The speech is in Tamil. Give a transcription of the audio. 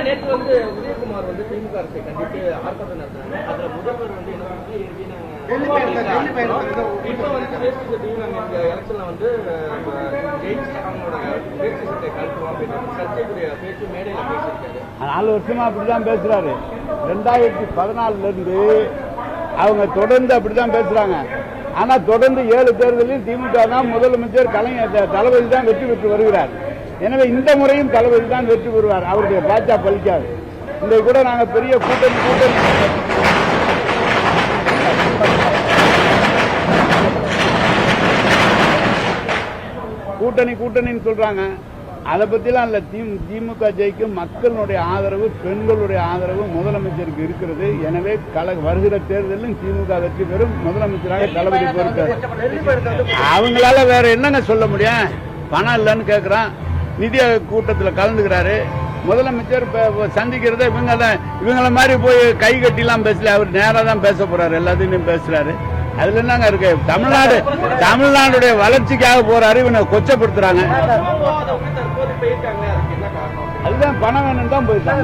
நேற்று வந்து உதயகுமார் வந்து திமுக அரசை கண்டித்து ஆர்ப்பாட்டம் நடத்தினாங்க. அதுல முதல்வர் வந்து என்ன இப்ப வந்து எலெக்ஷன்ல வந்து ஜெயிச்சு அவங்களோட பேச்சு சட்டை கழுத்துவோம் அப்படின்னு சர்ச்சைக்குரிய பேச்சு மேடையில பேசியிருக்காரு. 4 வருஷமா அப்படிதான் பேசுறாரு. 2014 இருந்து அவங்க தொடர்ந்து அப்படிதான் பேசுறாங்க. ஆனா தொடர்ந்து 7 தேர்தலில் திமுக தான் முதலமைச்சர் கலைஞர் தளபதி தான் வெற்றி பெற்று வருகிறார். எனவே இந்த முறையும் தளபதி தான் வெற்றி பெறுவார். அவருடைய பாஜக பலிக்காது. இன்றைக்கு கூட நாங்க பெரிய கூட்டணின்னு சொல்றாங்க. அதை பத்திலாம் இல்ல. திமுக ஜெயிக்கும் மக்களுடைய ஆதரவு, பெண்களுடைய ஆதரவு முதலமைச்சருக்கு இருக்கிறது. எனவே வருகிற தேர்தலிலும் திமுக வெற்றி பெறும். முதலமைச்சராக தளபதி பொறுப்பார். அவங்களால வேற என்னங்க சொல்ல முடியும்? பணம் இல்லைன்னு கேட்கிறான். நிதி கூட்டத்தில் கலந்துக்கிறாரு. முதலமைச்சர் சந்திக்கிறத இவங்கள மாதிரி போய் கை கட்டிலாம் பேசல. அவர் நேராக தான் பேச போறாரு. எல்லாத்தையும் பேசுறாரு. அதுல என்னங்க இருக்கு? தமிழ்நாடுடைய வளர்ச்சிக்காக போறாரு. இவனை கொச்சப்படுத்துறாங்க. அதுதான் பணம் வேணும் தான் போயிருக்காங்க.